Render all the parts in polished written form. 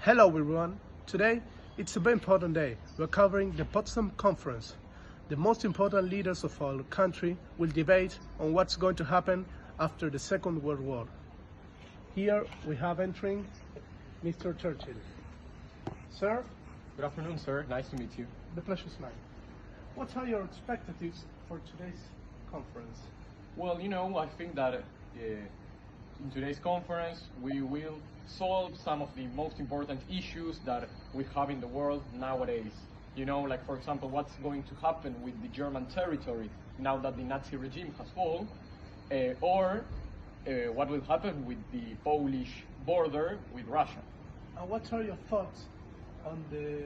Hello everyone. Today it's a very important day. We're covering the Potsdam Conference. The most important leaders of our country will debate on what's going to happen after the Second World War. Here we have entering Mr. Churchill. Sir, Good afternoon, sir. Nice to meet you. the pleasure's mine. What are your expectations for today's conference? Well, I think that in today's conference we will solve some of the most important issues that we have in the world nowadays. Like for example, what's going to happen with the German territory now that the Nazi regime has fallen, or what will happen with the Polish border with Russia. And what are your thoughts on the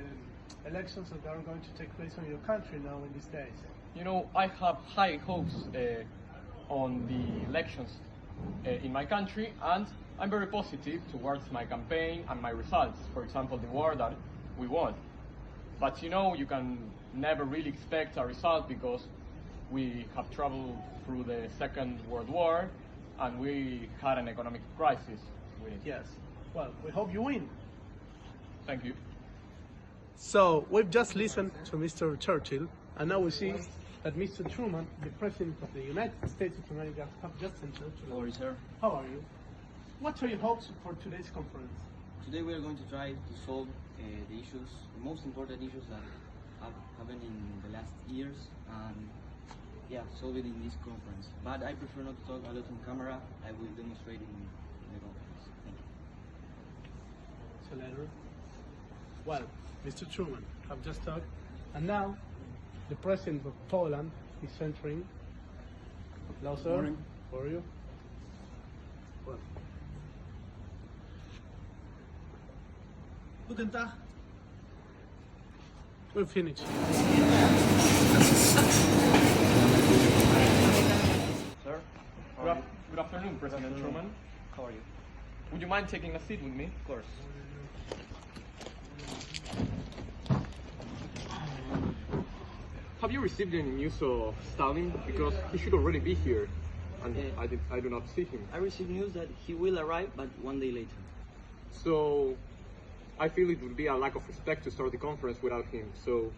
elections that are going to take place in your country now in these days? I have high hopes on the elections in my country, and I'm very positive towards my campaign and my results. For example, the war that we won. But you can never really expect a result because we have traveled through the Second World War and we had an economic crisis with it. Yes. Well, we hope you win. Thank you. So we've just listened to Mr. Churchill, and now we see that Mr. Truman, the President of the United States of America, have just entered. Hello, sir. How are you? What are your hopes for today's conference? Today we are going to try to solve the issues, the most important issues that have happened in the last years, and solve it in this conference. But I prefer not to talk a lot on camera. I will demonstrate in the conference. Thank you. So later. Well, Mr. Truman have just talked, and now the President of Poland is entering. Hello, sir. Morning. How are you? Well. Guten Tag. We're finished. Sir, good afternoon, President Truman. How are you? Would you mind taking a seat with me? Of course. Have you received any news of Stalin? Because he should already be here, and I do not see him. I received news that he will arrive, but one day later. So I feel it would be a lack of respect to start the conference without him. So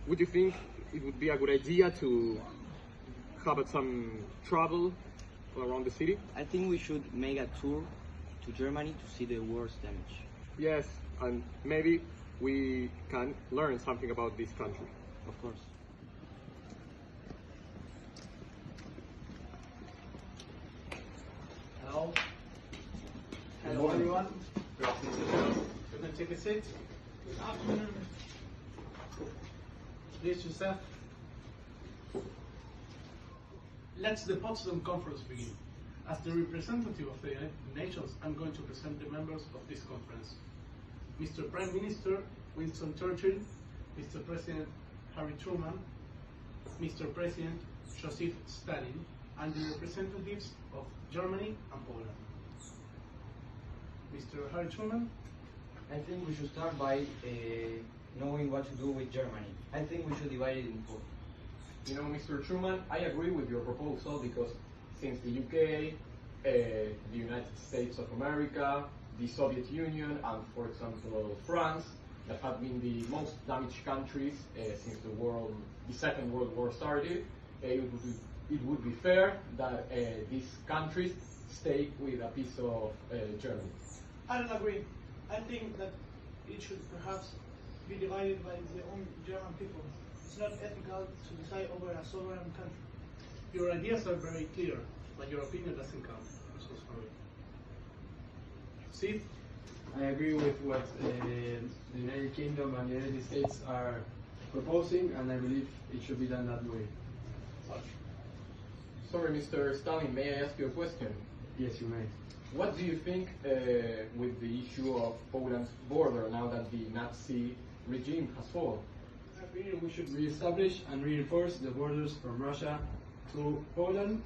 would you think it would be a good idea to have some travel around the city? I think we should make a tour to Germany to see the worst damage. Yes, and maybe we can learn something about this country. Of course. Hello. Hello, everyone. You can take a seat. Good afternoon. Please yourself. Let the Potsdam Conference begin. As the representative of the United Nations, I'm going to present the members of this conference. Mr. Prime Minister Winston Churchill, Mr. President Harry Truman, Mr. President Joseph Stalin, and the representatives of Germany and Poland. Mr. Harry Truman. I think we should start by knowing what to do with Germany. I think we should divide it in four. Mr. Truman, I agree with your proposal because since the UK, the United States of America, the Soviet Union, and for example France, that have been the most damaged countries since the Second World War started, it would be fair that these countries stay with a piece of Germany. I don't agree. I think that it should perhaps be divided by the own German people. It's not ethical to decide over a sovereign country. Your ideas are very clear, but your opinion doesn't count. I'm so sorry. See? I agree with what the United Kingdom and the United States are proposing, and I believe it should be done that way. Sorry, Mr. Stalin, may I ask you a question? Yes, you may. What do you think with the issue of Poland's border now that the Nazi regime has fallen? I feel we should re-establish and reinforce the borders from Russia to Poland,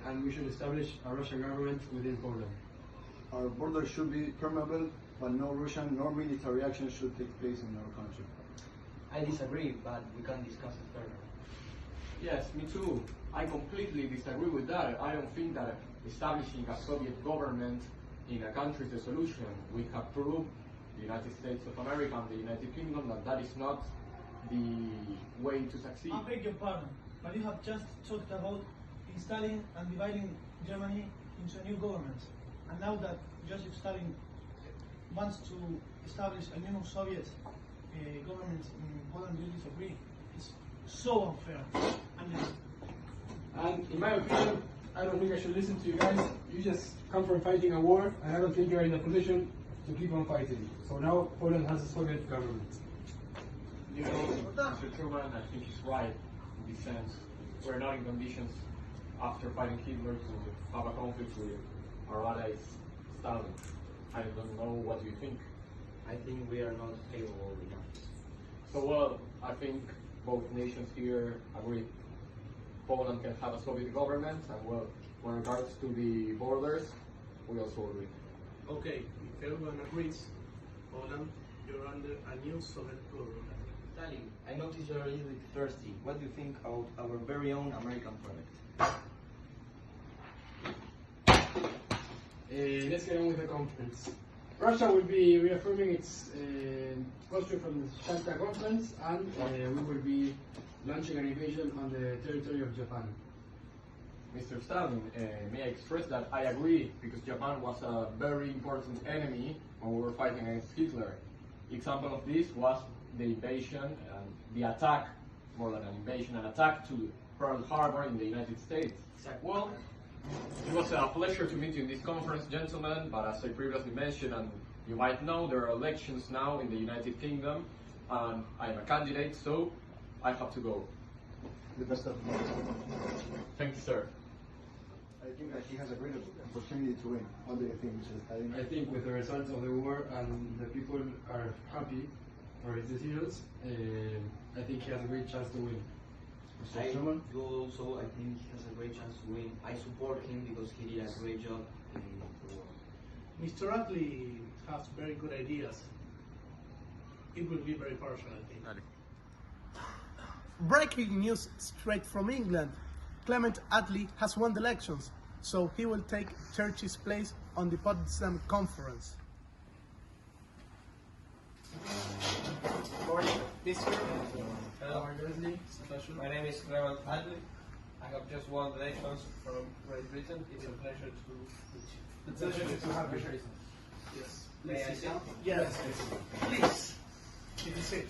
and we should establish a Russian government within Poland. Our border should be permeable, but no Russian nor military action should take place in our country. I disagree, but we can discuss it further. Yes, me too. I completely disagree with that. I don't think that establishing a Soviet government in a country is the solution. We have proved the United States of America and the United Kingdom, that is not the way to succeed. I beg your pardon, but you have just talked about installing and dividing Germany into a new government. And now that Joseph Stalin wants to establish a new Soviet government in Poland, you disagree. It's so unfair. And in my opinion, I don't think I should listen to you guys. You just come from fighting a war, and I don't think you're in a position to keep on fighting. So now Poland has a Soviet government. You know, Mr. Truman, I think he's right in this sense. We're not in conditions, after fighting Hitler, to have a conflict with our allies, Stalin. I don't know, what do you think? I think we are not capable enough. So, well, I think both nations here agree. Poland can have a Soviet government, and well, when regards to the borders, we also agree. Okay, if everyone agrees, Poland, you're under a new Soviet government. Stalin, I notice you're a little bit thirsty. What do you think about our very own American product? Let's get on with the conference. Russia will be reaffirming its posture from the Shanghai conference, and we will be launching an invasion on the territory of Japan. Mr. Stalin, may I express that I agree, because Japan was a very important enemy when we were fighting against Hitler. Example of this was the invasion and the attack, more than an invasion, an attack to Pearl Harbor in the United States. Well, it was a pleasure to meet you in this conference, gentlemen, but as I previously mentioned, and you might know, there are elections now in the United Kingdom, and I am a candidate, so I have to go. The best of luck. Thank you, sir. I think that he has a great opportunity to win. What do you think, Mr. Stalin? I think with the results of the war and the people are happy for his decisions, I think he has a great chance to win. I Truman? do also, I think he has a great chance to win. I support him because he did a great job in the war. Mr. Attlee has very good ideas. It will be very partial, I think. Breaking news straight from England. Clement Attlee has won the elections, so he will take Churchill's place on the Potsdam Conference. Morning, Mr. Hello. My name is Clement Attlee. I have just won the elections from Great Britain. It's a pleasure to meet you. It's a pleasure to have you. Yes. May I sit? Yes, please. Did you sit?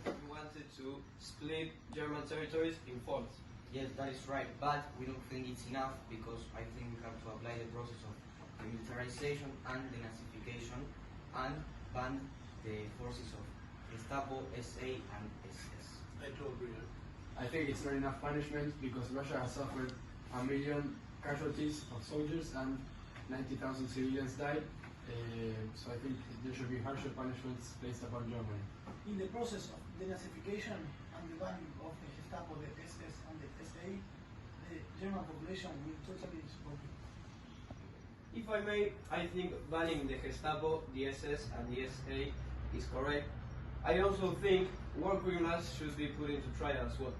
You wanted to split German territories in fourths. Yes, that is right, but we don't think it's enough because I think we have to apply the process of demilitarization and denazification and ban the forces of Gestapo, SA and SS. I do agree. I think it's not enough punishment because Russia has suffered 1 million casualties of soldiers and 90,000 civilians died. So I think there should be harsher punishments placed upon Germany. In the process of denazification and the banning of the Gestapo, the SS and the SA, the German population will totally support it. If I may, I think banning the Gestapo, the SS and the SA is correct. I also think war criminals should be put into trial as well.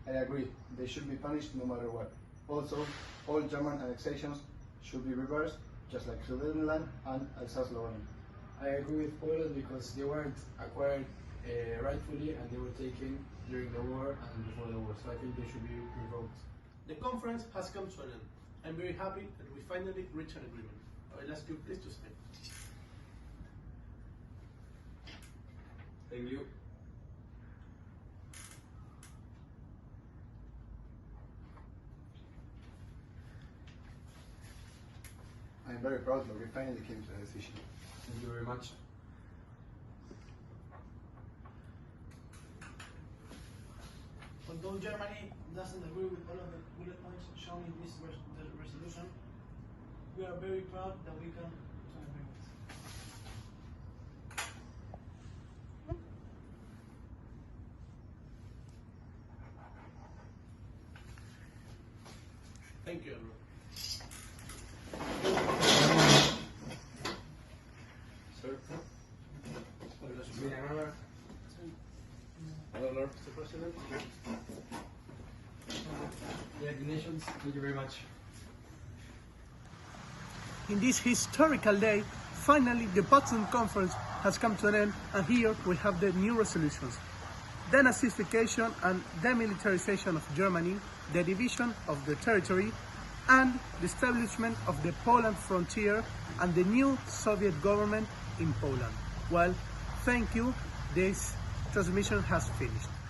I agree. They should be punished no matter what. Also, all German annexations should be reversed, just like Sudetenland and Alsace-Lorraine. I agree with Poland because they weren't acquired rightfully and they were taken during the war and before the war, so I think they should be revoked. The conference has come to an end. I'm very happy that we finally reached an agreement. I will ask you please to stay. Thank you. I'm very proud that we finally came to a decision. Thank you very much. Although Germany doesn't agree with all of the bullet points shown in this resolution, we are very proud that we can to an agreement. Thank you, everyone. Sir? Mr. President. United Nations, thank you very much. In this historical day, finally, the Potsdam Conference has come to an end, and here we have the new resolutions. Denazification and demilitarization of Germany, the division of the territory, and the establishment of the Poland frontier and the new Soviet government in Poland. Well, thank you. This transmission has finished.